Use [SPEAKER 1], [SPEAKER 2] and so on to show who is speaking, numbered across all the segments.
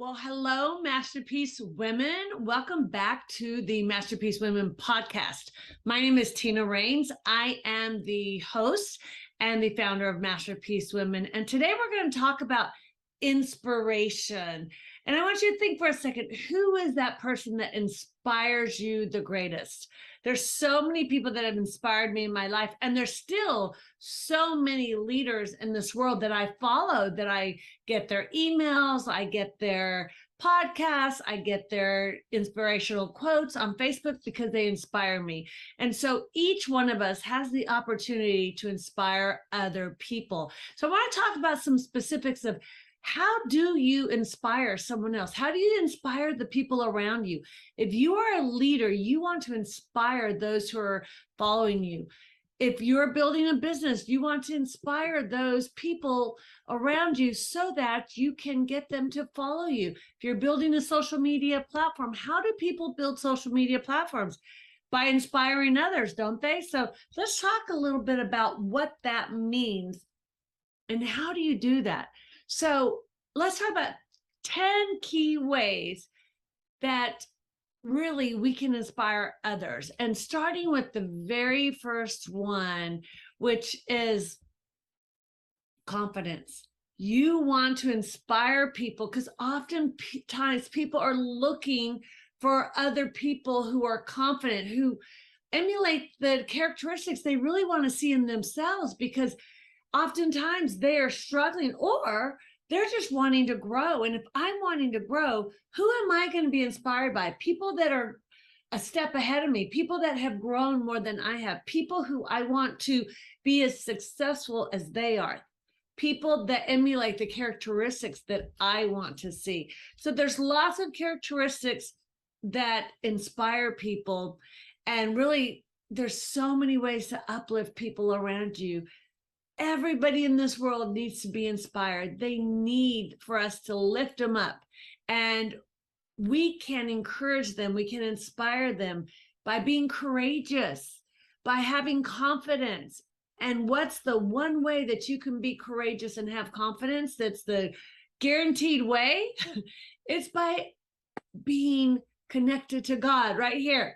[SPEAKER 1] Well, hello, Masterpiece Women. Welcome back to the Masterpiece Women podcast. My name is Tina Rains. I am the host and the founder of Masterpiece Women. And today we're going to talk about inspiration. And I want you to think for a second, who is that person that inspires you the greatest? There's so many people that have inspired me in my life, and there's still so many leaders in this world that I follow, that I get their emails, I get their podcasts, I get their inspirational quotes on Facebook because they inspire me. And so each one of us has the opportunity to inspire other people. So I want to talk about some specifics of how do you inspire someone else? How do you inspire the people around you? If you are a leader, you want to inspire those who are following you. If you're building a business, you want to inspire those people around you so that you can get them to follow you. If you're building a social media platform, how do people build social media platforms? By inspiring others, don't they? So let's talk a little bit about what that means and how do you do that? So let's talk about 10 key ways that really we can inspire others. And starting with the very first one, which is confidence. You want to inspire people because oftentimes people are looking for other people who are confident, who emulate the characteristics they really want to see in themselves, because oftentimes they are struggling or they're just wanting to grow. And if I'm wanting to grow, who am I going to be inspired by? People that are a step ahead of me, people that have grown more than I have, people who I want to be as successful as they are, people that emulate the characteristics that I want to see. So there's lots of characteristics that inspire people. And really, there's so many ways to uplift people around you. Everybody in this world needs to be inspired. They need for us to lift them up. And we can encourage them. We can inspire them by being courageous, by having confidence. And what's the one way that you can be courageous and have confidence? That's the guaranteed way. It's by being connected to God right here.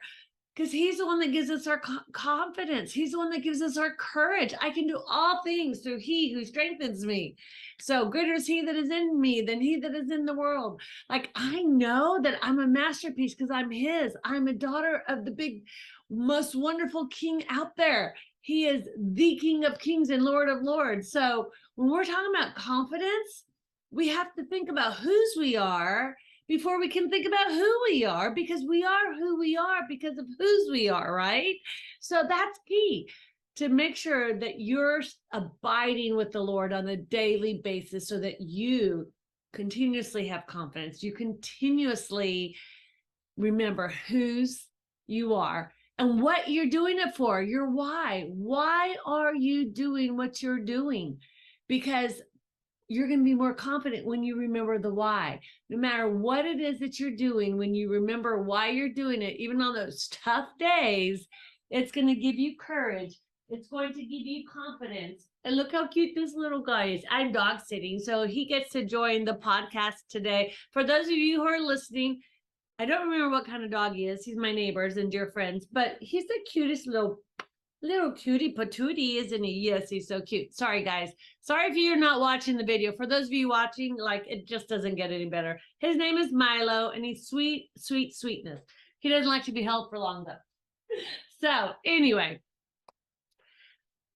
[SPEAKER 1] Because he's the one that gives us our confidence. He's the one that gives us our courage. I can do all things through he who strengthens me. So greater is he that is in me than he that is in the world. Like, I know that I'm a masterpiece because I'm his. I'm a daughter of the big, most wonderful king out there. He is the King of Kings and Lord of Lords. So when we're talking about confidence, we have to think about whose we are before we can think about who we are, because we are who we are because of whose we are, right? So that's key, to make sure that you're abiding with the Lord on a daily basis so that you continuously have confidence. You continuously remember whose you are and what you're doing it for, your why. Why are you doing what you're doing? Because you're going to be more confident when you remember the why. No matter what it is that you're doing, when you remember why you're doing it, even on those tough days, it's going to give you courage. It's going to give you confidence. And look how cute this little guy is. I'm dog sitting, so he gets to join the podcast today. For those of you who are listening, I don't remember what kind of dog he is. He's my neighbors and dear friends, but he's the cutest little cutie patootie, isn't he? Yes, he's so cute. Sorry, guys. Sorry if you're not watching the video. For those of you watching, like, it just doesn't get any better. His name is Milo, and he's sweet, sweet, sweetness. He doesn't like to be held for long, though. So anyway,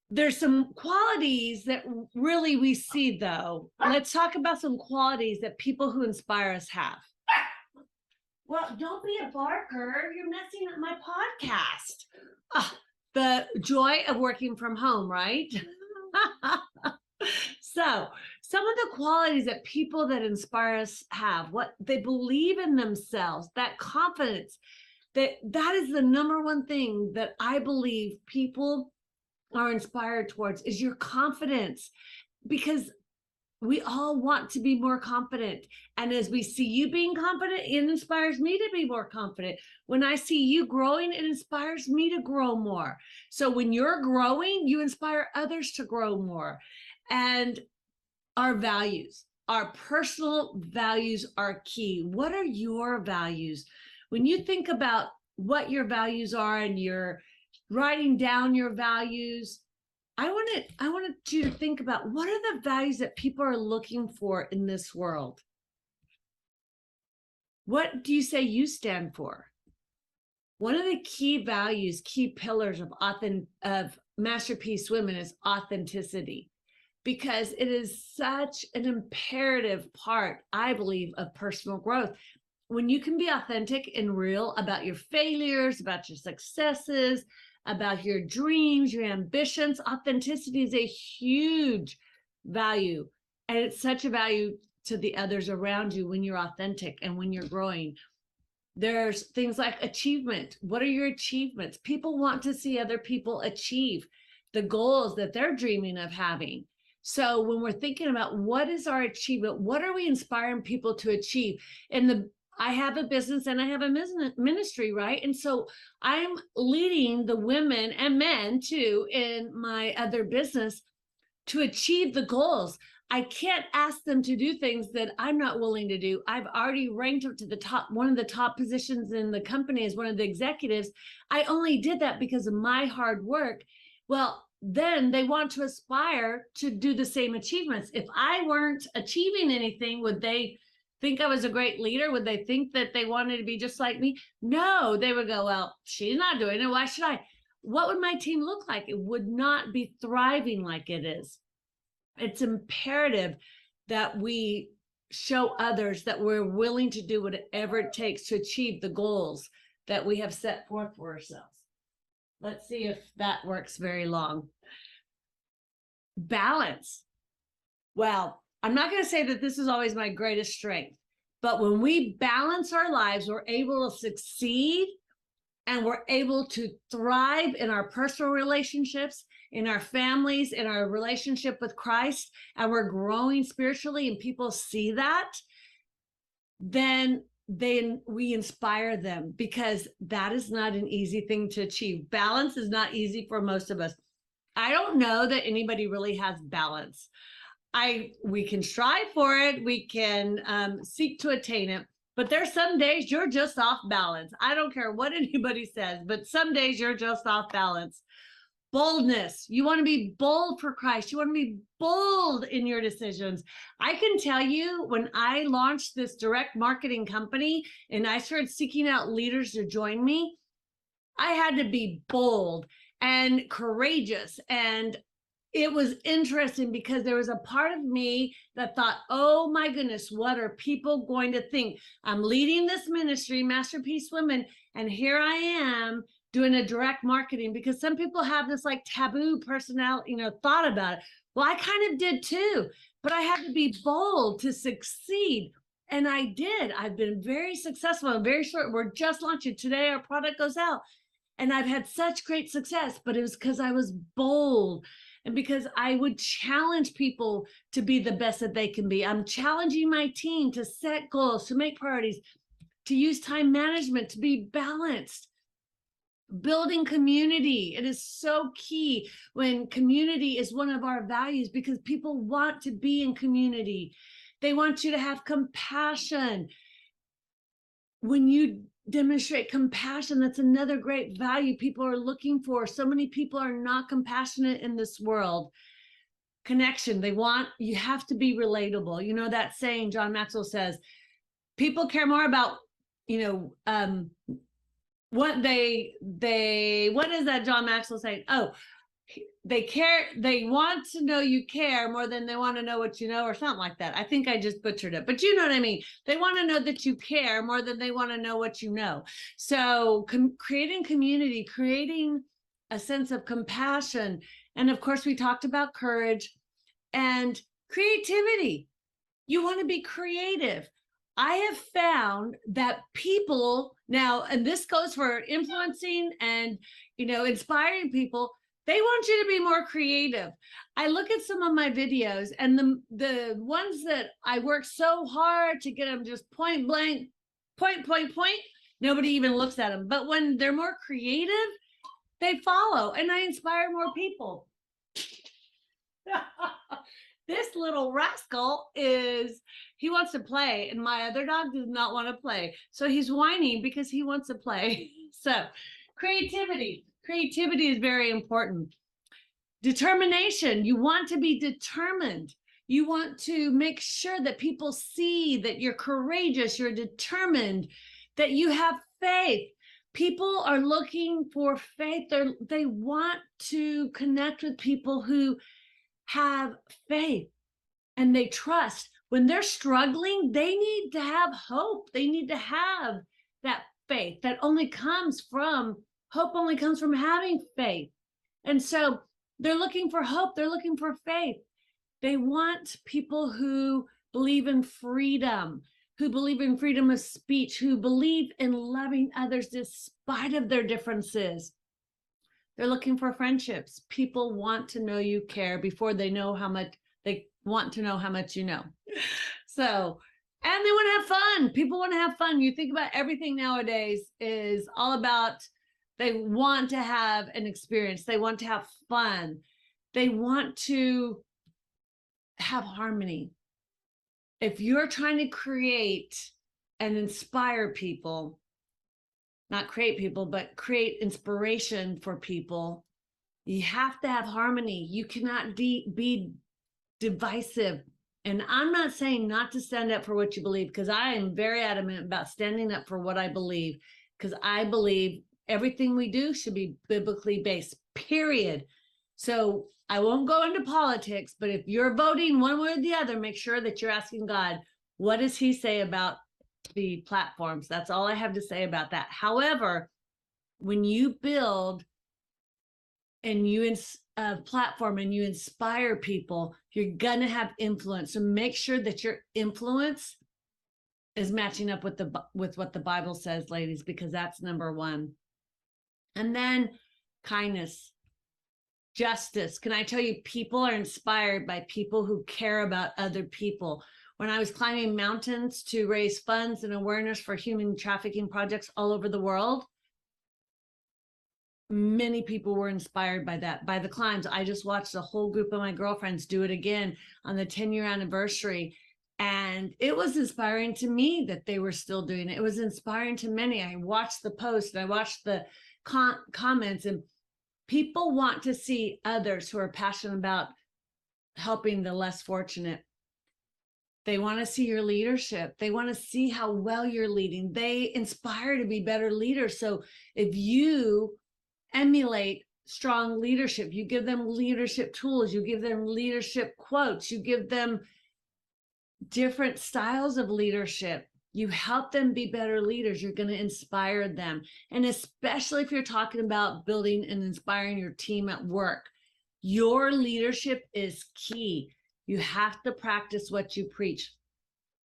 [SPEAKER 1] there's some qualities that really we see, though. Let's talk about some qualities that people who inspire us have. Well, don't be a barker. You're messing up my podcast. The joy of working from home, right? So some of the qualities that people that inspire us have, what they believe in themselves, that confidence, that is the number one thing that I believe people are inspired towards, is your confidence. Because we all want to be more confident. And as we see you being confident, it inspires me to be more confident. When I see you growing, it inspires me to grow more. So when you're growing, you inspire others to grow more. And our values, our personal values are key. What are your values? When you think about what your values are and you're writing down your values, I wanted you to think about, what are the values that people are looking for in this world? What do you say you stand for? One of the key values, key pillars of Masterpiece Women is authenticity, because it is such an imperative part, I believe, of personal growth. When you can be authentic and real about your failures, about your successes, about your dreams, your ambitions, authenticity is a huge value. And it's such a value to the others around you when you're authentic and when you're growing. There's things like achievement. What are your achievements? People want to see other people achieve the goals that they're dreaming of having. So when we're thinking about what is our achievement, what are we inspiring people to achieve? I have a business and I have a ministry, right? And so I'm leading the women and men too in my other business to achieve the goals. I can't ask them to do things that I'm not willing to do. I've already ranked up to the top, one of the top positions in the company as one of the executives. I only did that because of my hard work. Well, then they want to aspire to do the same achievements. If I weren't achieving anything, would they think I was a great leader? Would they think that they wanted to be just like me? No, they would go, well, she's not doing it. Why should I? What would my team look like? It would not be thriving like it is. It's imperative that we show others that we're willing to do whatever it takes to achieve the goals that we have set forth for ourselves. Let's see if that works very long. Balance. Well, I'm not going to say that this is always my greatest strength, but when we balance our lives, we're able to succeed and we're able to thrive in our personal relationships, in our families, in our relationship with Christ, and we're growing spiritually and people see that, then we inspire them, because that is not an easy thing to achieve. Balance is not easy for most of us. I don't know that anybody really has balance. We can strive for it. We can seek to attain it. But there's some days you're just off balance. I don't care what anybody says, but some days you're just off balance. Boldness. You want to be bold for Christ. You want to be bold in your decisions. I can tell you, when I launched this direct marketing company and I started seeking out leaders to join me, I had to be bold and courageous. And it was interesting because there was a part of me that thought, oh my goodness, what are people going to think? I'm leading this ministry, Masterpiece Women, and here I am doing a direct marketing, because some people have this like taboo personality, thought about it. Well, I kind of did too, but I had to be bold to succeed. And I did. I've been very successful and very short. We're just launching today. Our product goes out and I've had such great success, but it was because I was bold. And because I would challenge people to be the best that they can be. I'm challenging my team to set goals, to make priorities, to use time management, to be balanced. Building community. It is so key when community is one of our values, because people want to be in community. They want you to have compassion. When you demonstrate compassion, that's another great value people are looking for. So many people are not compassionate in this world. Connection. You have to be relatable. You know that saying John Maxwell says, people care more about, what is that John Maxwell saying? Oh, they want to know you care more than they want to know what you know, or something like that. I think I just butchered it, but you know what I mean. They want to know that you care more than they want to know what you know. So creating community, creating a sense of compassion. And of course, we talked about courage and creativity. You want to be creative. I have found that people now, and this goes for influencing and, inspiring people, they want you to be more creative. I look at some of my videos, and the ones that I work so hard to get them just point blank, point, nobody even looks at them. But when they're more creative, they follow, and I inspire more people. this little rascal he wants to play, and my other dog does not want to play. So he's whining because he wants to play. So creativity is very important. Determination, you want to be determined. You want to make sure that people see that you're courageous, you're determined, that you have faith. People are looking for faith. They want to connect with people who have faith and they trust. When they're struggling, they need to have hope. They need to have that faith that only comes from hope, only comes from having faith. And so they're looking for hope. They're looking for faith. They want people who believe in freedom, who believe in freedom of speech, who believe in loving others despite of their differences. They're looking for friendships. People want to know you care before they know how much they want to know how much you know. So, and they want to have fun. People want to have fun. You think about everything nowadays is all about, they want to have an experience. They want to have fun. They want to have harmony. If you're trying to create and inspire people, not create people, but create inspiration for people, you have to have harmony. You cannot be divisive. And I'm not saying not to stand up for what you believe, because I am very adamant about standing up for what I believe, because I believe everything we do should be biblically based, period. So I won't go into politics, but if you're voting one way or the other, make sure that you're asking God, what does he say about the platforms? That's all I have to say about that. However, when you build and you platform and you inspire people, you're gonna have influence. So make sure that your influence is matching up with what the Bible says, ladies, because that's number one. And then kindness, justice. Can I tell you, people are inspired by people who care about other people. When I was climbing mountains to raise funds and awareness for human trafficking projects all over the world, many people were inspired by that, by the climbs. I just watched a whole group of my girlfriends do it again on the 10-year anniversary. And it was inspiring to me that they were still doing it. It was inspiring to many. I watched the post and I watched the comments, and people want to see others who are passionate about helping the less fortunate. They want to see your leadership. They want to see how well you're leading. They inspire to be better leaders. So if you emulate strong leadership, you give them leadership tools, you give them leadership quotes, you give them different styles of leadership, you help them be better leaders, you're going to inspire them. And especially if you're talking about building and inspiring your team at work, your leadership is key. You have to practice what you preach.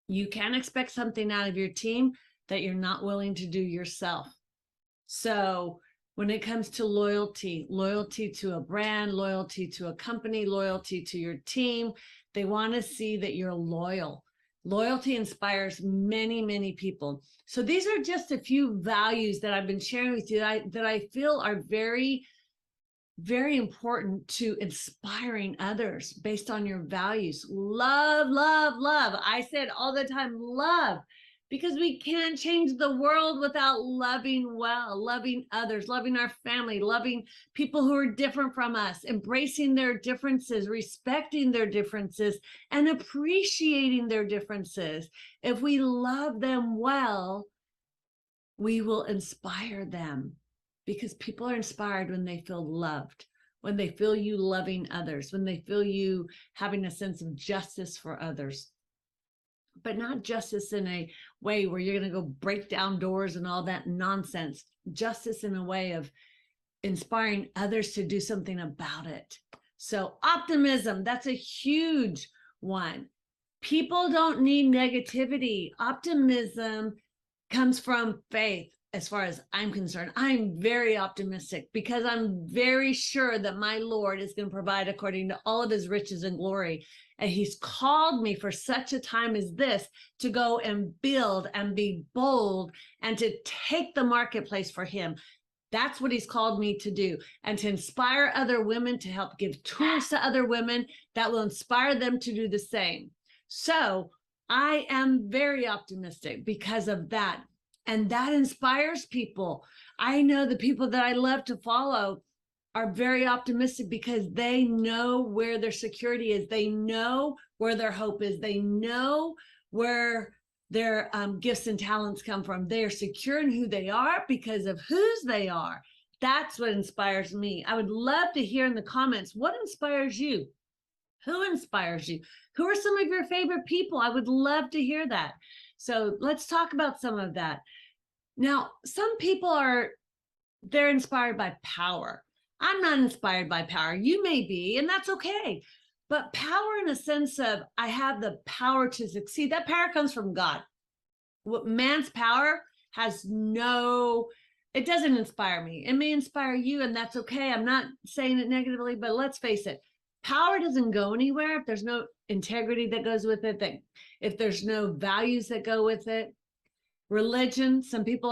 [SPEAKER 1] You can't expect something out of your team that you're not willing to do yourself. So when it comes to loyalty to a brand, loyalty to a company, loyalty to your team, they want to see that you're loyal. Loyalty inspires many, many people. So these are just a few values that I've been sharing with you that I feel are very, very important to inspiring others based on your values. Love, love, love. I said all the time, love, because we can't change the world without loving well, loving others, loving our family, loving people who are different from us, embracing their differences, respecting their differences, and appreciating their differences. If we love them well, we will inspire them, because people are inspired when they feel loved, when they feel you loving others, when they feel you having a sense of justice for others. But not justice in a way where you're going to go break down doors and all that nonsense. Justice in a way of inspiring others to do something about it. So optimism, that's a huge one. People don't need negativity. Optimism comes from faith. As far as I'm concerned, I'm very optimistic because I'm very sure that my Lord is going to provide according to all of his riches and glory. And he's called me for such a time as this to go and build and be bold and to take the marketplace for him. That's what he's called me to do, and to inspire other women, to help give tools to other women that will inspire them to do the same. So I am very optimistic because of that. And that inspires people. I know the people that I love to follow are very optimistic because they know where their security is. They know where their hope is. They know where their gifts and talents come from. They are secure in who they are because of whose they are. That's what inspires me. I would love to hear in the comments, what inspires you? Who inspires you? Who are some of your favorite people? I would love to hear that. So let's talk about some of that. Now, some people they're inspired by power. I'm not inspired by power. You may be, and that's okay. But power in a sense of, I have the power to succeed. That power comes from God. What man's power has it doesn't inspire me. It may inspire you, and that's okay. I'm not saying it negatively, but let's face it. Power doesn't go anywhere if there's no integrity that goes with it, that if there's no values that go with it. Religion, some people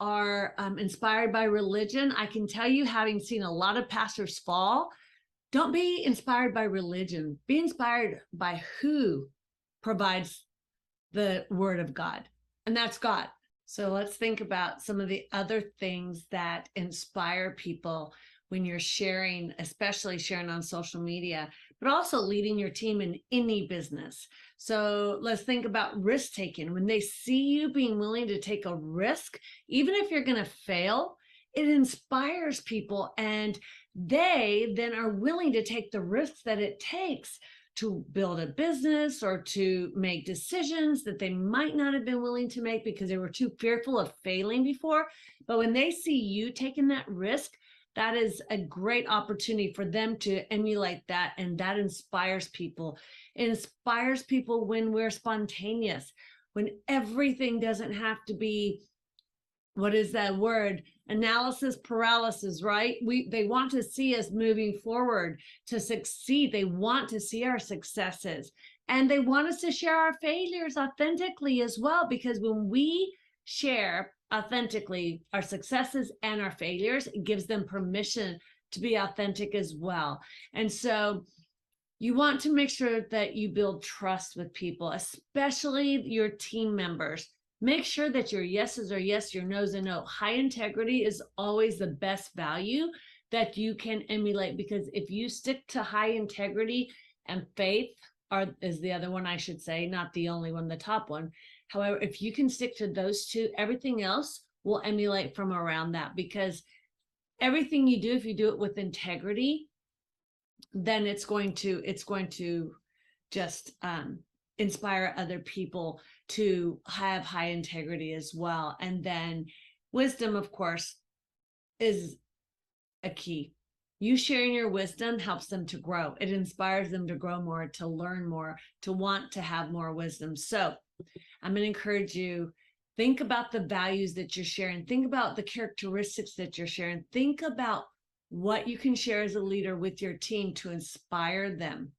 [SPEAKER 1] are inspired by religion. I can tell you, having seen a lot of pastors fall, don't be inspired by religion. Be inspired by who provides the word of God, and that's God. So let's think about some of the other things that inspire people when you're sharing, especially sharing on social media, but also leading your team in any business. So let's think about risk taking. When they see you being willing to take a risk, even if you're going to fail, it inspires people, and they then are willing to take the risks that it takes to build a business or to make decisions that they might not have been willing to make because they were too fearful of failing before. But when they see you taking that risk, that is a great opportunity for them to emulate that, and that inspires people. It inspires people when we're spontaneous, when everything doesn't have to be, what is that word? Analysis paralysis, right? They want to see us moving forward to succeed. They want to see our successes, and they want us to share our failures authentically as well, because when we share authentically our successes and our failures, it gives them permission to be authentic as well. And so you want to make sure that you build trust with people, especially your team members. Make sure that your yeses are yes, your no's are no. High integrity is always the best value that you can emulate, because if you stick to high integrity, and faith is the other one, I should say, not the only one, the top one. However, if you can stick to those two, everything else will emulate from around that, because everything you do, if you do it with integrity, then it's going to just inspire other people to have high integrity as well. And then wisdom, of course, is a key. You sharing your wisdom helps them to grow. It inspires them to grow more, to learn more, to want to have more wisdom. So I'm going to encourage you, think about the values that you're sharing. Think about the characteristics that you're sharing. Think about what you can share as a leader with your team to inspire them.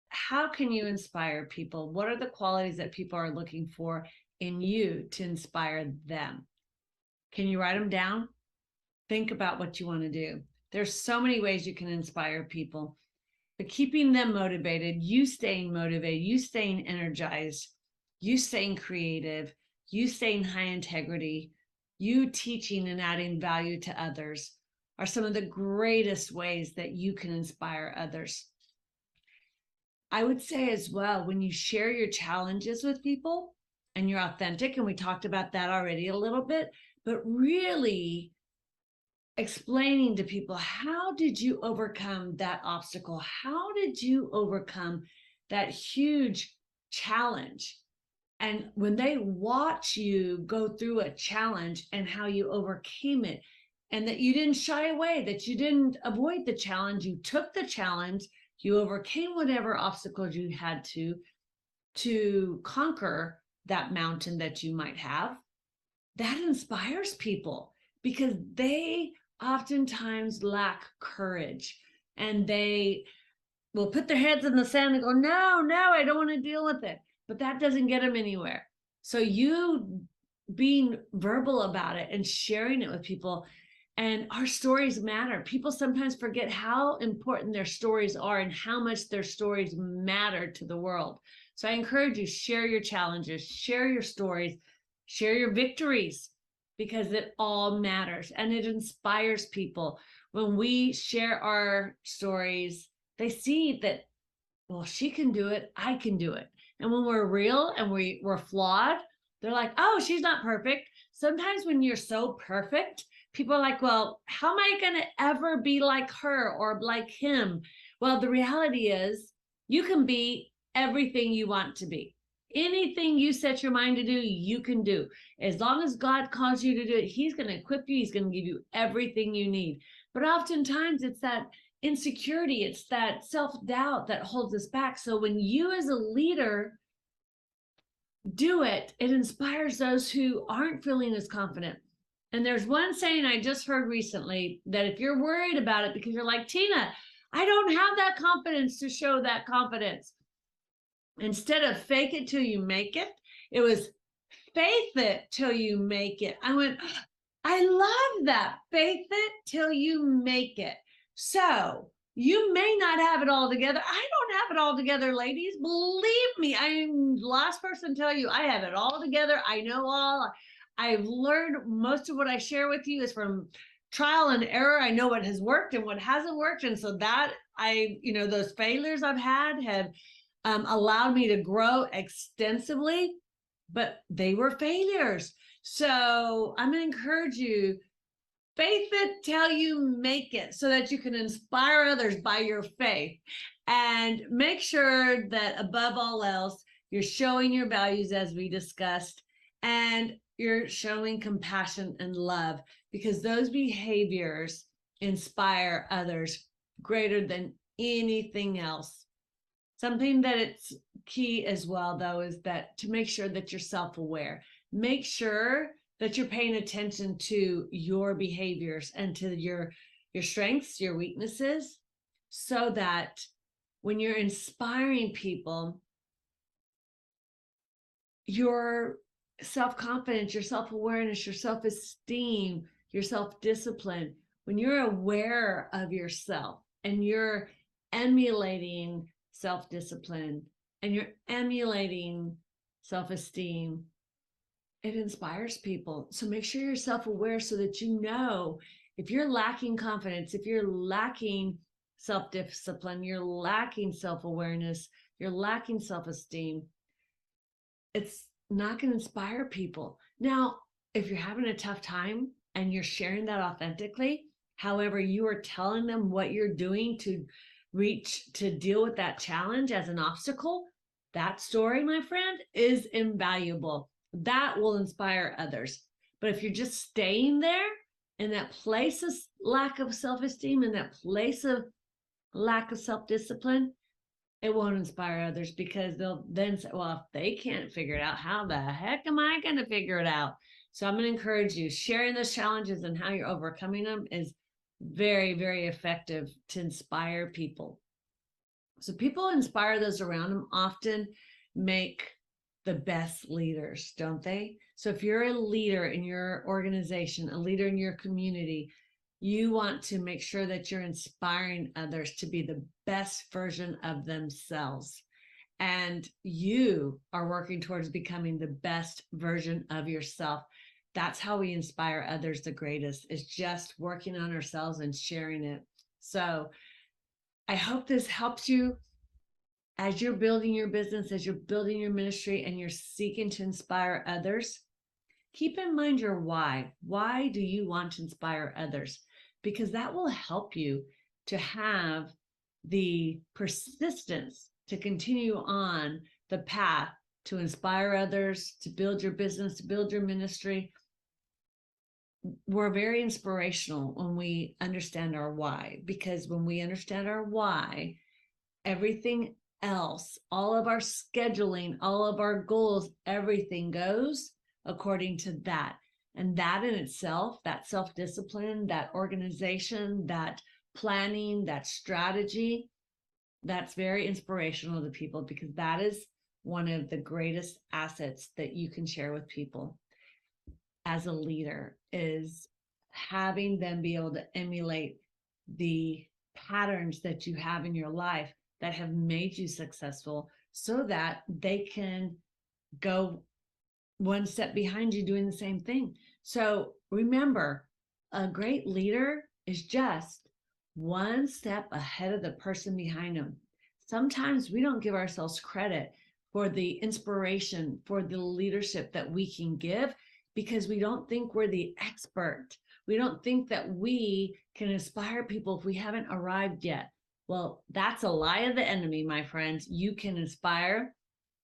[SPEAKER 1] How can you inspire people? What are the qualities that people are looking for in you to inspire them? Can you write them down? Think about what you want to do. There's so many ways you can inspire people, but keeping them motivated, you staying motivated, you staying energized, you staying creative, you staying high integrity, you teaching and adding value to others are some of the greatest ways that you can inspire others. I would say as well, when you share your challenges with people and you're authentic, and we talked about that already a little bit, but really explaining to people, how did you overcome that obstacle? How did you overcome that huge challenge? And when they watch you go through a challenge and how you overcame it, and that you didn't shy away, that you didn't avoid the challenge, you took the challenge, you overcame whatever obstacles you had to conquer that mountain that you might have, that inspires people, because they oftentimes lack courage, and they will put their heads in the sand and go, no, I don't want to deal with it. But that doesn't get them anywhere. So you being verbal about it and sharing it with people And our stories matter. People sometimes forget how important their stories are and how much their stories matter to the world. So I encourage you, share your challenges, share your stories, share your victories, because it all matters and it inspires people. When we share our stories, they see that, well, she can do it, I can do it. And when we're real and we're flawed, they're like, oh, she's not perfect. Sometimes when you're so perfect, people are like, well, how am I going to ever be like her or like him? Well, the reality is you can be everything you want to be. Anything you set your mind to do, you can do. As long as God calls you to do it, he's going to equip you. He's going to give you everything you need. But oftentimes it's that insecurity, it's that self-doubt that holds us back. So when you as a leader do it, it inspires those who aren't feeling as confident. And there's one saying I just heard recently that if you're worried about it because you're like, Tina, I don't have that confidence to show that confidence. Instead of fake it till you make it, it was faith it till you make it. I went, I love that. Faith it till you make it. So you may not have it all together. I don't have it all together, ladies. Believe me, I'm the last person to tell you I have it all together. I know all. I've learned most of what I share with you is from trial and error. I know what has worked and what hasn't worked. And so that those failures I've had have allowed me to grow extensively, but they were failures. So I'm going to encourage you, faith it till you make it, so that you can inspire others by your faith. And make sure that above all else, you're showing your values as we discussed, and you're showing compassion and love, because those behaviors inspire others greater than anything else. Something that it's key as well, though, is that to make sure that you're self-aware. Make sure that you're paying attention to your behaviors and to your strengths, your weaknesses, so that when you're inspiring people, your self-confidence, your self-awareness, your self-esteem, your self-discipline, when you're aware of yourself and you're emulating self-discipline and you're emulating self-esteem, it inspires people. So make sure you're self-aware so that you know if you're lacking confidence, if you're lacking self-discipline, you're lacking self-awareness, you're lacking self-esteem, it's not going to inspire people. Now, if you're having a tough time and you're sharing that authentically, however, you are telling them what you're doing to deal with that challenge as an obstacle, that story, my friend, is invaluable. That will inspire others. But if you're just staying there in that place of lack of self-esteem, in that place of lack of self-discipline, it won't inspire others, because they'll then say, well, if they can't figure it out, how the heck am I going to figure it out? So I'm going to encourage you, sharing those challenges and how you're overcoming them is very, very effective to inspire people. So people inspire those around them, often make the best leaders, don't they? So if you're a leader in your organization, a leader in your community, you want to make sure that you're inspiring others to be the best version of themselves. And you are working towards becoming the best version of yourself. That's how we inspire others the greatest, is just working on ourselves and sharing it. So I hope this helps you as you're building your business, as you're building your ministry, and you're seeking to inspire others. Keep in mind your why. Why do you want to inspire others? Because that will help you to have the persistence to continue on the path to inspire others, to build your business, to build your ministry. We're very inspirational when we understand our why, because when we understand our why, everything else, all of our scheduling, all of our goals, everything goes according to that. And that in itself, that self-discipline, that organization, that planning, that strategy, that's very inspirational to people, because that is one of the greatest assets that you can share with people as a leader, is having them be able to emulate the patterns that you have in your life that have made you successful, so that they can go one step behind you doing the same thing. So remember, a great leader is just one step ahead of the person behind them. Sometimes we don't give ourselves credit for the inspiration, for the leadership that we can give, because we don't think we're the expert. We don't think that we can inspire people if we haven't arrived yet. Well, that's a lie of the enemy, my friends. You can inspire,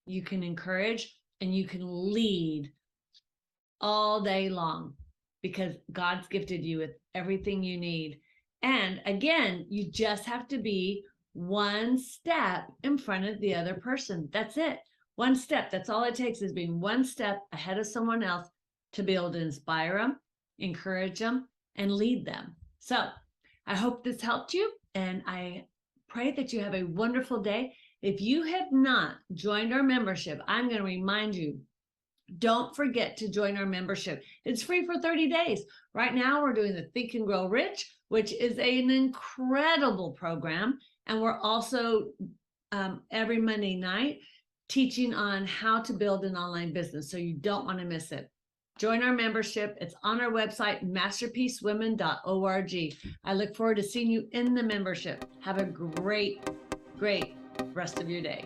[SPEAKER 1] you can encourage, and you can lead all day long, because God's gifted you with everything you need. And again, you just have to be one step in front of the other person. That's it. One step. That's all it takes, is being one step ahead of someone else to be able to inspire them, encourage them, and lead them. So I hope this helped you, and I pray that you have a wonderful day. If you have not joined our membership, I'm going to remind you, don't forget to join our membership. It's free for 30 days. Right now, we're doing the Think and Grow Rich, which is an incredible program. And we're also every Monday night teaching on how to build an online business. So you don't want to miss it. Join our membership. It's on our website, masterpiecewomen.org. I look forward to seeing you in the membership. Have a great, great rest of your day.